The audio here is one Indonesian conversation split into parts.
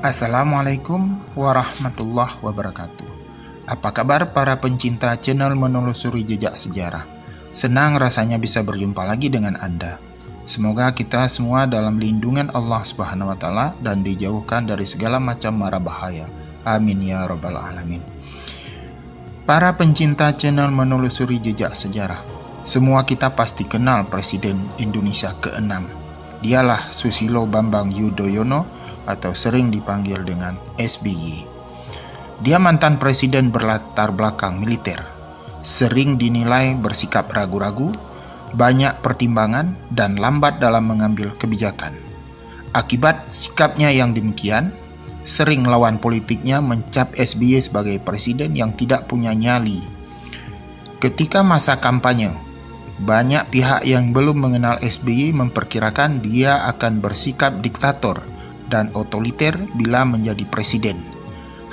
Assalamualaikum warahmatullahi wabarakatuh. Apa kabar para pencinta channel menelusuri jejak sejarah? Senang rasanya bisa berjumpa lagi dengan Anda. Semoga kita semua dalam lindungan Allah Subhanahu wa taala dan dijauhkan dari segala macam mara bahaya. Amin ya rabbal alamin. Para pencinta channel menelusuri jejak sejarah, semua kita pasti kenal Presiden Indonesia ke-6. Dialah Susilo Bambang Yudhoyono atau sering dipanggil dengan SBY. Dia mantan presiden berlatar belakang militer, sering dinilai bersikap ragu-ragu, banyak pertimbangan, dan lambat dalam mengambil kebijakan. Akibat sikapnya yang demikian, sering lawan politiknya mencap SBY sebagai presiden yang tidak punya nyali. Ketika masa kampanye, banyak pihak yang belum mengenal SBY memperkirakan dia akan bersikap diktator dan otoriter bila menjadi presiden.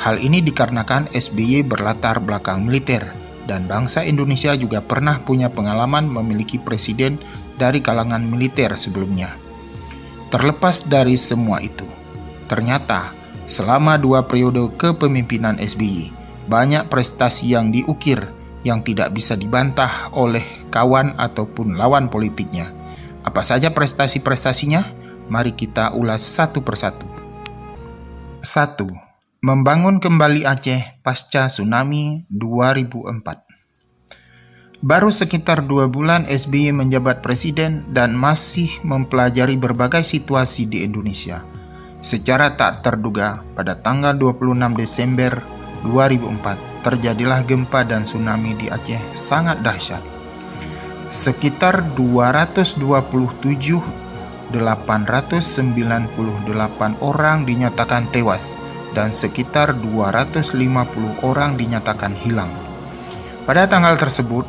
Hal ini dikarenakan SBY berlatar belakang militer dan bangsa Indonesia juga pernah punya pengalaman memiliki presiden dari kalangan militer sebelumnya. Terlepas dari semua itu, ternyata selama 2 periode kepemimpinan SBY, banyak prestasi yang diukir yang tidak bisa dibantah oleh kawan ataupun lawan politiknya. Apa saja prestasi-prestasinya? Mari kita ulas satu persatu. 1. Membangun kembali Aceh pasca tsunami 2004. Baru sekitar 2 bulan SBY menjabat presiden dan masih mempelajari berbagai situasi di Indonesia. Secara tak terduga, pada tanggal 26 Desember 2004, terjadilah gempa dan tsunami di Aceh sangat dahsyat. Sekitar 898 orang dinyatakan tewas dan sekitar 250 orang dinyatakan hilang. Pada tanggal tersebut,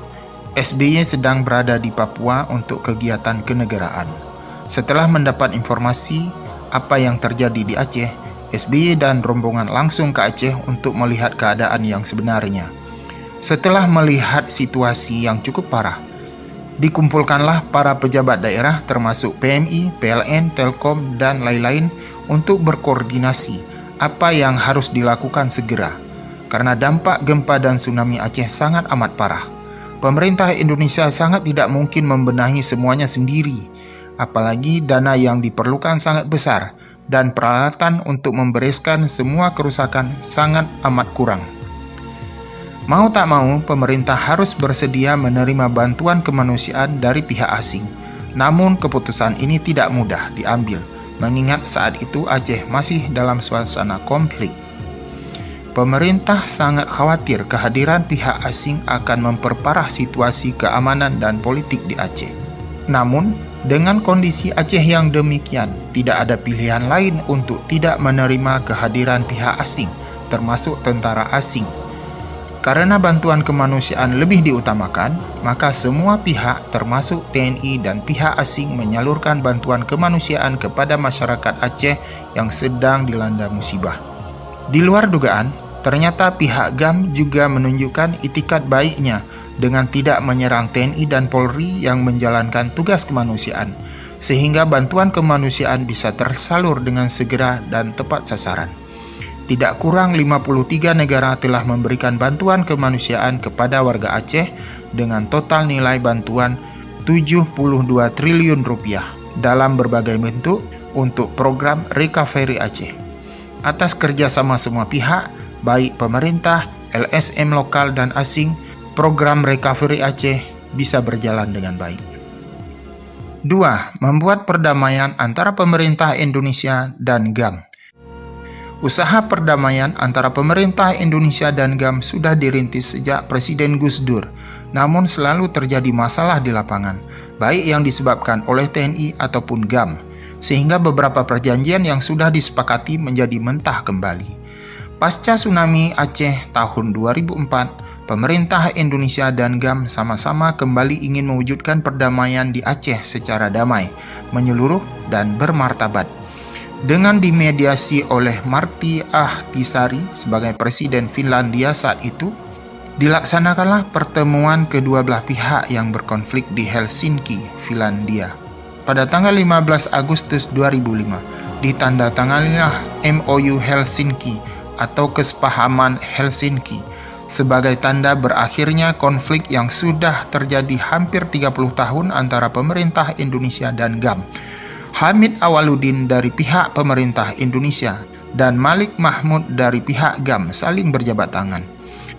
SBY sedang berada di Papua untuk kegiatan kenegaraan. Setelah mendapat informasi apa yang terjadi di Aceh, SBY dan rombongan langsung ke Aceh untuk melihat keadaan yang sebenarnya. Setelah melihat situasi yang cukup parah, dikumpulkanlah para pejabat daerah termasuk PMI, PLN, Telkom, dan lain-lain untuk berkoordinasi apa yang harus dilakukan segera. Karena dampak gempa dan tsunami Aceh sangat amat parah, pemerintah Indonesia sangat tidak mungkin membenahi semuanya sendiri. Apalagi dana yang diperlukan sangat besar dan peralatan untuk membereskan semua kerusakan sangat amat kurang. Mau tak mau, pemerintah harus bersedia menerima bantuan kemanusiaan dari pihak asing. Namun keputusan ini tidak mudah diambil, mengingat saat itu Aceh masih dalam suasana konflik. Pemerintah sangat khawatir kehadiran pihak asing akan memperparah situasi keamanan dan politik di Aceh. Namun, dengan kondisi Aceh yang demikian, tidak ada pilihan lain untuk tidak menerima kehadiran pihak asing, termasuk tentara asing. Karena bantuan kemanusiaan lebih diutamakan, maka semua pihak termasuk TNI dan pihak asing menyalurkan bantuan kemanusiaan kepada masyarakat Aceh yang sedang dilanda musibah. Di luar dugaan, ternyata pihak GAM juga menunjukkan itikat baiknya dengan tidak menyerang TNI dan Polri yang menjalankan tugas kemanusiaan, sehingga bantuan kemanusiaan bisa tersalur dengan segera dan tepat sasaran. Tidak kurang 53 negara telah memberikan bantuan kemanusiaan kepada warga Aceh dengan total nilai bantuan 72 triliun rupiah dalam berbagai bentuk untuk program Recovery Aceh. Atas kerjasama semua pihak, baik pemerintah, LSM lokal dan asing, program Recovery Aceh bisa berjalan dengan baik. 2. Membuat perdamaian antara pemerintah Indonesia dan GAM. Usaha perdamaian antara pemerintah Indonesia dan GAM sudah dirintis sejak Presiden Gus Dur, namun selalu terjadi masalah di lapangan, baik yang disebabkan oleh TNI ataupun GAM, sehingga beberapa perjanjian yang sudah disepakati menjadi mentah kembali. Pasca tsunami Aceh tahun 2004, pemerintah Indonesia dan GAM sama-sama kembali ingin mewujudkan perdamaian di Aceh secara damai, menyeluruh, dan bermartabat. Dengan dimediasi oleh Martti Ahtisaari sebagai Presiden Finlandia saat itu, dilaksanakanlah pertemuan kedua belah pihak yang berkonflik di Helsinki, Finlandia. Pada tanggal 15 Agustus 2005, ditandatanganilah MOU Helsinki atau Kesepahaman Helsinki sebagai tanda berakhirnya konflik yang sudah terjadi hampir 30 tahun antara pemerintah Indonesia dan GAM. Hamid Awaludin dari pihak pemerintah Indonesia dan Malik Mahmud dari pihak GAM saling berjabat tangan.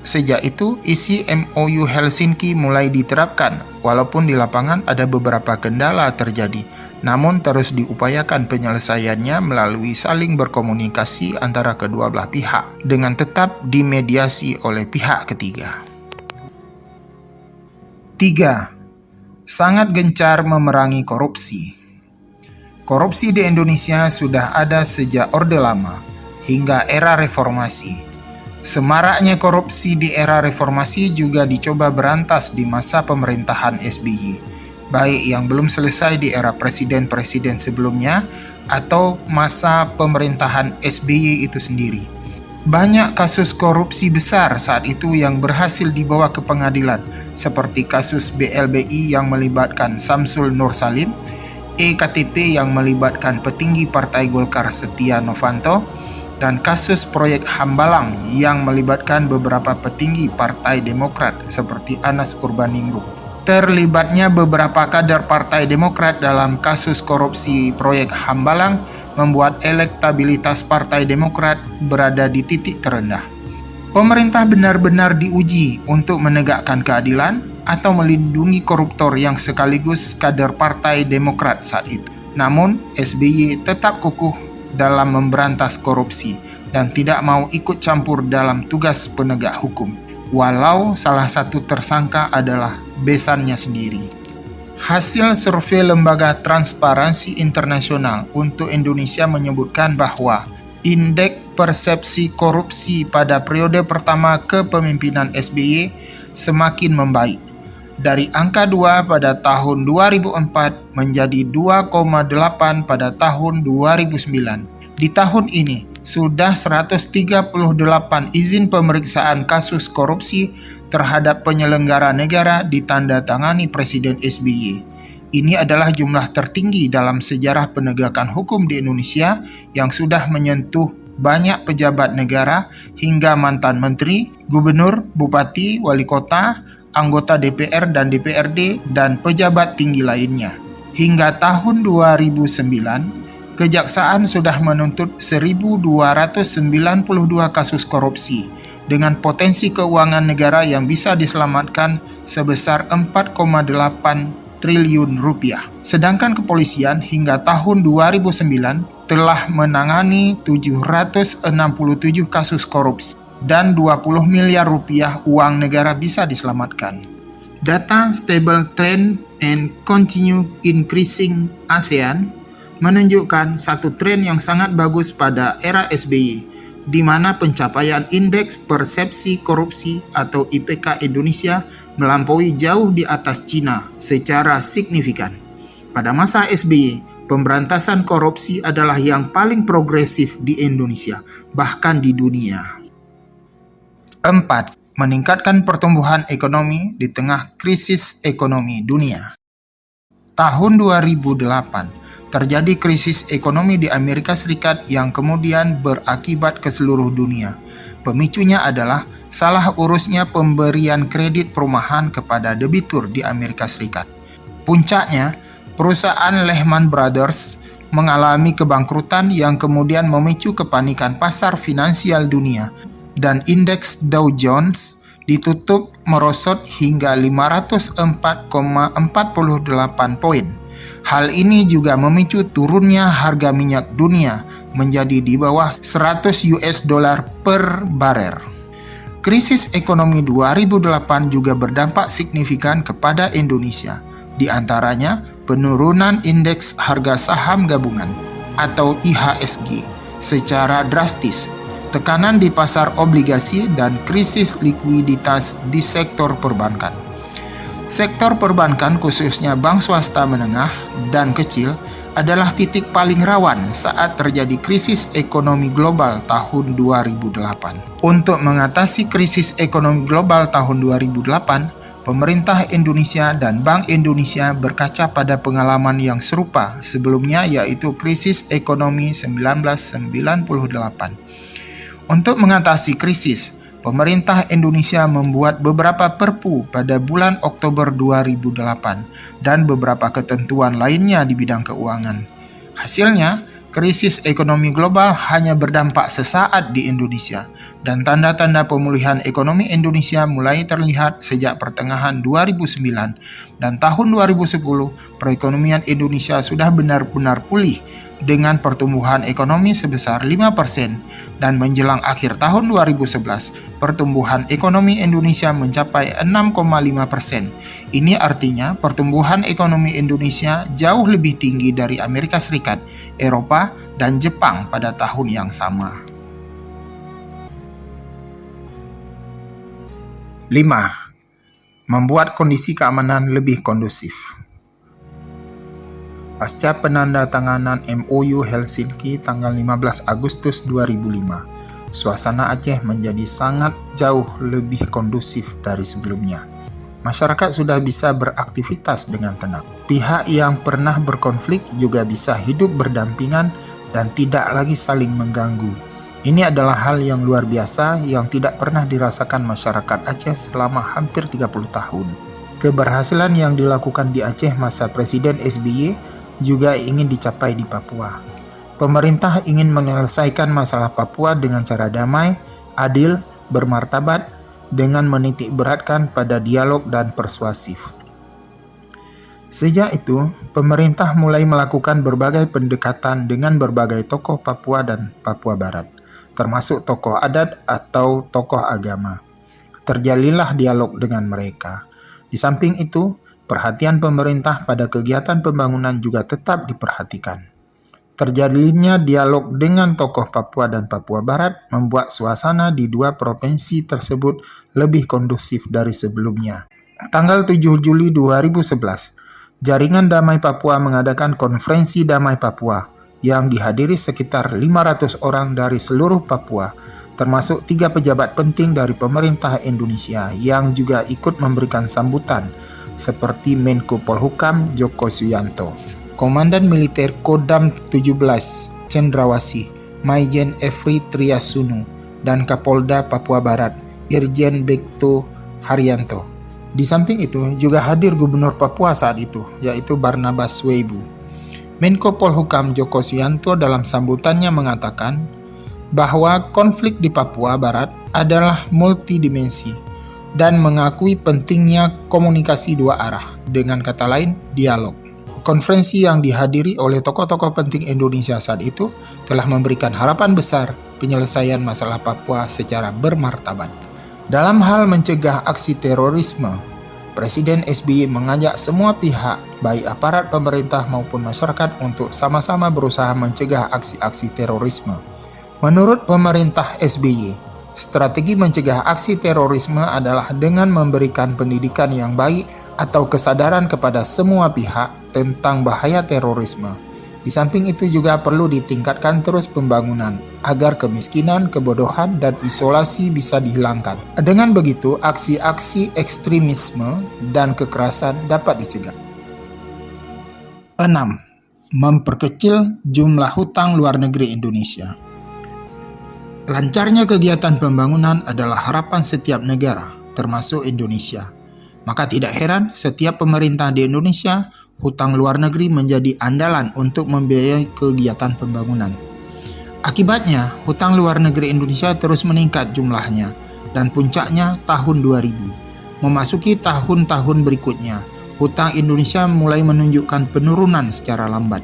Sejak itu, isi MOU Helsinki mulai diterapkan, walaupun di lapangan ada beberapa kendala terjadi, namun terus diupayakan penyelesaiannya melalui saling berkomunikasi antara kedua belah pihak, dengan tetap dimediasi oleh pihak ketiga. 3. Sangat gencar memerangi korupsi. Korupsi di Indonesia sudah ada sejak Orde Lama hingga era reformasi. Semaraknya korupsi di era reformasi juga dicoba berantas di masa pemerintahan SBY, baik yang belum selesai di era presiden-presiden sebelumnya atau masa pemerintahan SBY itu sendiri. Banyak kasus korupsi besar saat itu yang berhasil dibawa ke pengadilan, seperti kasus BLBI yang melibatkan Samsul Nur Salim, EKTP yang melibatkan petinggi Partai Golkar Setia Novanto, dan kasus proyek Hambalang yang melibatkan beberapa petinggi Partai Demokrat seperti Anas Urbaningrum. Terlibatnya beberapa kader Partai Demokrat dalam kasus korupsi proyek Hambalang membuat elektabilitas Partai Demokrat berada di titik terendah. Pemerintah benar-benar diuji untuk menegakkan keadilan atau melindungi koruptor yang sekaligus kader Partai Demokrat saat itu. Namun, SBY tetap kukuh dalam memberantas korupsi dan tidak mau ikut campur dalam tugas penegak hukum, walau salah satu tersangka adalah besannya sendiri. Hasil survei lembaga Transparansi Internasional untuk Indonesia menyebutkan bahwa indeks persepsi korupsi pada periode pertama kepemimpinan SBY semakin membaik. Dari angka 2 pada tahun 2004 menjadi 2,8 pada tahun 2009. Di tahun ini, sudah 138 izin pemeriksaan kasus korupsi terhadap penyelenggara negara ditandatangani Presiden SBY. Ini adalah jumlah tertinggi dalam sejarah penegakan hukum di Indonesia yang sudah menyentuh banyak pejabat negara hingga mantan menteri, gubernur, bupati, wali kota, anggota DPR dan DPRD, dan pejabat tinggi lainnya. Hingga tahun 2009, Kejaksaan sudah menuntut 1.292 kasus korupsi dengan potensi keuangan negara yang bisa diselamatkan sebesar 4,8 triliun rupiah. Sedangkan kepolisian hingga tahun 2009 telah menangani 767 kasus korupsi dan 20 miliar rupiah uang negara bisa diselamatkan. Data Stable Trend and Continue Increasing ASEAN menunjukkan satu tren yang sangat bagus pada era SBY, di mana pencapaian Indeks Persepsi Korupsi atau IPK Indonesia melampaui jauh di atas Cina secara signifikan. Pada masa SBY, pemberantasan korupsi adalah yang paling progresif di Indonesia, bahkan di dunia. 4. Meningkatkan pertumbuhan ekonomi di tengah krisis ekonomi dunia. Tahun 2008, terjadi krisis ekonomi di Amerika Serikat yang kemudian berakibat ke seluruh dunia. Pemicunya adalah salah urusnya pemberian kredit perumahan kepada debitur di Amerika Serikat. Puncaknya, perusahaan Lehman Brothers mengalami kebangkrutan yang kemudian memicu kepanikan pasar finansial dunia, dan indeks Dow Jones ditutup merosot hingga 504,48 poin. Hal ini juga memicu turunnya harga minyak dunia menjadi di bawah 100 US dollar per barel. Krisis ekonomi 2008 juga berdampak signifikan kepada Indonesia, di antaranya penurunan indeks harga saham gabungan atau IHSG secara drastis, tekanan di pasar obligasi, dan krisis likuiditas di sektor perbankan. Sektor perbankan, khususnya bank swasta menengah dan kecil, adalah titik paling rawan saat terjadi krisis ekonomi global tahun 2008. Untuk mengatasi krisis ekonomi global tahun 2008, pemerintah Indonesia dan Bank Indonesia berkaca pada pengalaman yang serupa sebelumnya, yaitu krisis ekonomi 1998. Untuk mengatasi krisis, pemerintah Indonesia membuat beberapa perpu pada bulan Oktober 2008 dan beberapa ketentuan lainnya di bidang keuangan. Hasilnya, krisis ekonomi global hanya berdampak sesaat di Indonesia, dan tanda-tanda pemulihan ekonomi Indonesia mulai terlihat sejak pertengahan 2009, dan tahun 2010 perekonomian Indonesia sudah benar-benar pulih dengan pertumbuhan ekonomi sebesar 5%, dan menjelang akhir tahun 2011, pertumbuhan ekonomi Indonesia mencapai 6,5%. Ini artinya pertumbuhan ekonomi Indonesia jauh lebih tinggi dari Amerika Serikat, Eropa, dan Jepang pada tahun yang sama. 5. Membuat kondisi keamanan lebih kondusif. Pasca penandatanganan MOU Helsinki tanggal 15 Agustus 2005, suasana Aceh menjadi sangat jauh lebih kondusif dari sebelumnya. Masyarakat sudah bisa beraktivitas dengan tenang. Pihak yang pernah berkonflik juga bisa hidup berdampingan dan tidak lagi saling mengganggu. Ini adalah hal yang luar biasa yang tidak pernah dirasakan masyarakat Aceh selama hampir 30 tahun. Keberhasilan yang dilakukan di Aceh masa Presiden SBY juga ingin dicapai di Papua. Pemerintah ingin menyelesaikan masalah Papua dengan cara damai, adil, bermartabat, dengan menitik beratkan pada dialog dan persuasif. Sejak itu, pemerintah mulai melakukan berbagai pendekatan dengan berbagai tokoh Papua dan Papua Barat, termasuk tokoh adat atau tokoh agama. Terjalilah dialog dengan mereka. Di samping itu, perhatian pemerintah pada kegiatan pembangunan juga tetap diperhatikan. Terjadinya dialog dengan tokoh Papua dan Papua Barat membuat suasana di dua provinsi tersebut lebih kondusif dari sebelumnya. Tanggal 7 Juli 2011, Jaringan Damai Papua mengadakan Konferensi Damai Papua yang dihadiri sekitar 500 orang dari seluruh Papua, termasuk 3 pejabat penting dari pemerintah Indonesia yang juga ikut memberikan sambutan, seperti Menko Polhukam Joko Suyanto, Komandan Militer Kodam 17 Cendrawasih Maijen Efri Triasunu, dan Kapolda Papua Barat Irjen Bekto Haryanto. Di samping itu juga hadir Gubernur Papua saat itu, yaitu Barnabas Weibu. Menko Polhukam Joko Suyanto dalam sambutannya mengatakan bahwa konflik di Papua Barat adalah multidimensi dan mengakui pentingnya komunikasi dua arah, dengan kata lain, dialog. Konferensi yang dihadiri oleh tokoh-tokoh penting Indonesia saat itu telah memberikan harapan besar penyelesaian masalah Papua secara bermartabat. Dalam hal mencegah aksi terorisme, Presiden SBY mengajak semua pihak, baik aparat pemerintah maupun masyarakat, untuk sama-sama berusaha mencegah aksi-aksi terorisme. Menurut pemerintah SBY, strategi mencegah aksi terorisme adalah dengan memberikan pendidikan yang baik atau kesadaran kepada semua pihak tentang bahaya terorisme. Di samping itu juga perlu ditingkatkan terus pembangunan agar kemiskinan, kebodohan, dan isolasi bisa dihilangkan. Dengan begitu, aksi-aksi ekstremisme dan kekerasan dapat dicegah. 6. Memperkecil jumlah hutang luar negeri Indonesia. Lancarnya kegiatan pembangunan adalah harapan setiap negara, termasuk Indonesia. Maka tidak heran setiap pemerintah di Indonesia, hutang luar negeri menjadi andalan untuk membiayai kegiatan pembangunan. Akibatnya, hutang luar negeri Indonesia terus meningkat jumlahnya, dan puncaknya tahun 2000. Memasuki tahun-tahun berikutnya, hutang Indonesia mulai menunjukkan penurunan secara lambat.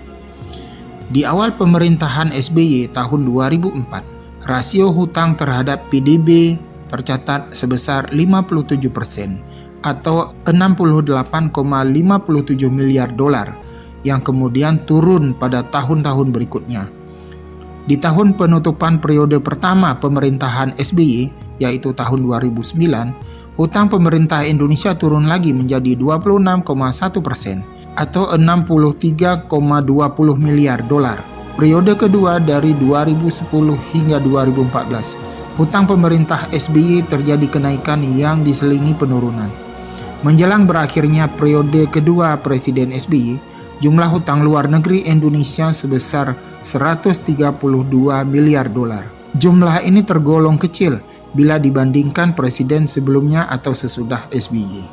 Di awal pemerintahan SBY tahun 2004, rasio hutang terhadap PDB tercatat sebesar 57% atau 68,57 miliar dolar, yang kemudian turun pada tahun-tahun berikutnya. Di tahun penutupan periode pertama pemerintahan SBY, yaitu tahun 2009, hutang pemerintah Indonesia turun lagi menjadi 26,1% atau 63,20 miliar dolar. Periode kedua dari 2010 hingga 2014, hutang pemerintah SBY terjadi kenaikan yang diselingi penurunan. Menjelang berakhirnya periode kedua Presiden SBY, jumlah hutang luar negeri Indonesia sebesar 132 miliar dolar. Jumlah ini tergolong kecil bila dibandingkan presiden sebelumnya atau sesudah SBY.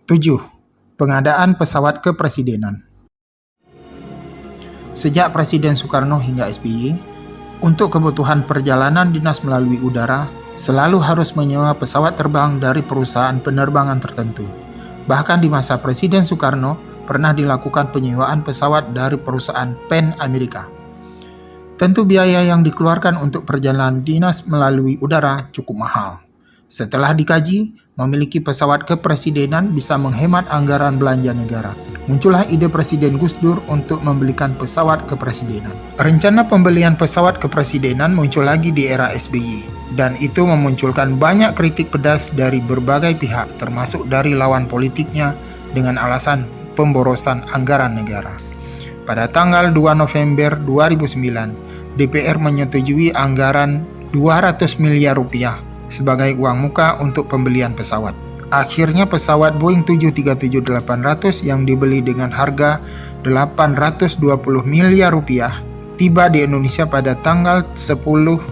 7. Pengadaan pesawat kepresidenan. Sejak Presiden Soekarno hingga SBY, untuk kebutuhan perjalanan dinas melalui udara, selalu harus menyewa pesawat terbang dari perusahaan penerbangan tertentu. Bahkan di masa Presiden Soekarno, pernah dilakukan penyewaan pesawat dari perusahaan Pan Amerika. Tentu biaya yang dikeluarkan untuk perjalanan dinas melalui udara cukup mahal. Setelah dikaji, memiliki pesawat kepresidenan bisa menghemat anggaran belanja negara. Muncullah ide Presiden Gus Dur untuk membelikan pesawat kepresidenan. Rencana pembelian pesawat kepresidenan muncul lagi di era SBY. Dan itu memunculkan banyak kritik pedas dari berbagai pihak, termasuk dari lawan politiknya, dengan alasan pemborosan anggaran negara. Pada tanggal 2 November 2009, DPR menyetujui anggaran 200 miliar rupiah sebagai uang muka untuk pembelian pesawat. Akhirnya pesawat Boeing 737-800 yang dibeli dengan harga 820 miliar rupiah tiba di Indonesia pada tanggal 10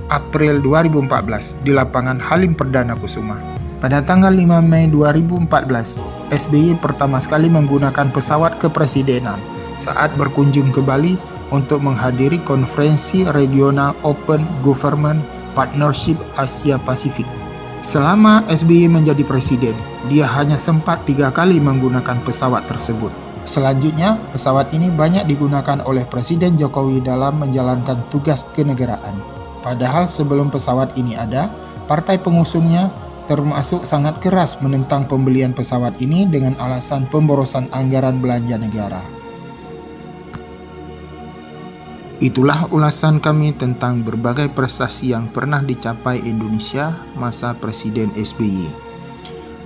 April 2014 di lapangan Halim Perdana Kusuma. Pada tanggal 5 Mei 2014, SBY pertama sekali menggunakan pesawat kepresidenan saat berkunjung ke Bali untuk menghadiri konferensi regional Open Government Partnership Asia Pasifik. Selama SBY menjadi presiden, dia hanya sempat 3 kali menggunakan pesawat tersebut. Selanjutnya, pesawat ini banyak digunakan oleh Presiden Jokowi dalam menjalankan tugas kenegaraan. Padahal sebelum pesawat ini ada, partai pengusungnya termasuk sangat keras menentang pembelian pesawat ini dengan alasan pemborosan anggaran belanja negara. Itulah ulasan kami tentang berbagai prestasi yang pernah dicapai Indonesia masa Presiden SBY.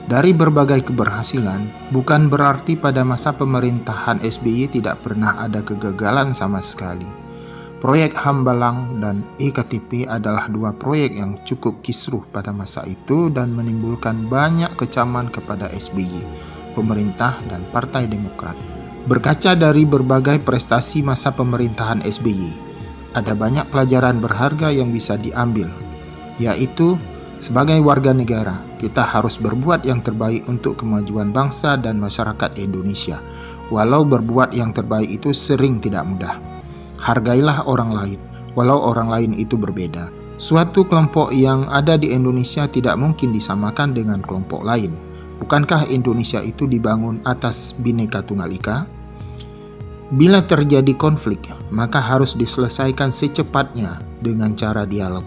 Dari berbagai keberhasilan, bukan berarti pada masa pemerintahan SBY tidak pernah ada kegagalan sama sekali. Proyek Hambalang dan EKTP adalah 2 proyek yang cukup kisruh pada masa itu dan menimbulkan banyak kecaman kepada SBY, pemerintah, dan Partai Demokrat. Berkaca dari berbagai prestasi masa pemerintahan SBY, ada banyak pelajaran berharga yang bisa diambil, yaitu sebagai warga negara, kita harus berbuat yang terbaik untuk kemajuan bangsa dan masyarakat Indonesia. Walau berbuat yang terbaik itu sering tidak mudah. Hargailah orang lain, walau orang lain itu berbeda. Suatu kelompok yang ada di Indonesia tidak mungkin disamakan dengan kelompok lain. Bukankah Indonesia itu dibangun atas Bhinneka Tunggal Ika? Bila terjadi konflik, maka harus diselesaikan secepatnya dengan cara dialog.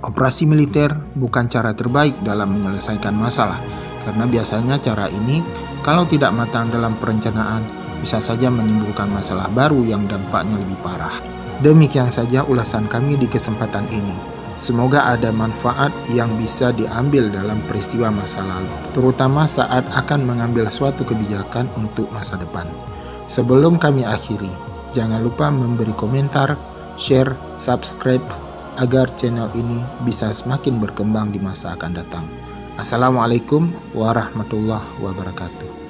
Operasi militer bukan cara terbaik dalam menyelesaikan masalah, karena biasanya cara ini, kalau tidak matang dalam perencanaan, bisa saja menimbulkan masalah baru yang dampaknya lebih parah. Demikian saja ulasan kami di kesempatan ini. Semoga ada manfaat yang bisa diambil dalam peristiwa masa lalu, terutama saat akan mengambil suatu kebijakan untuk masa depan. Sebelum kami akhiri, jangan lupa memberi komentar, share, subscribe, agar channel ini bisa semakin berkembang di masa akan datang. Assalamualaikum warahmatullahi wabarakatuh.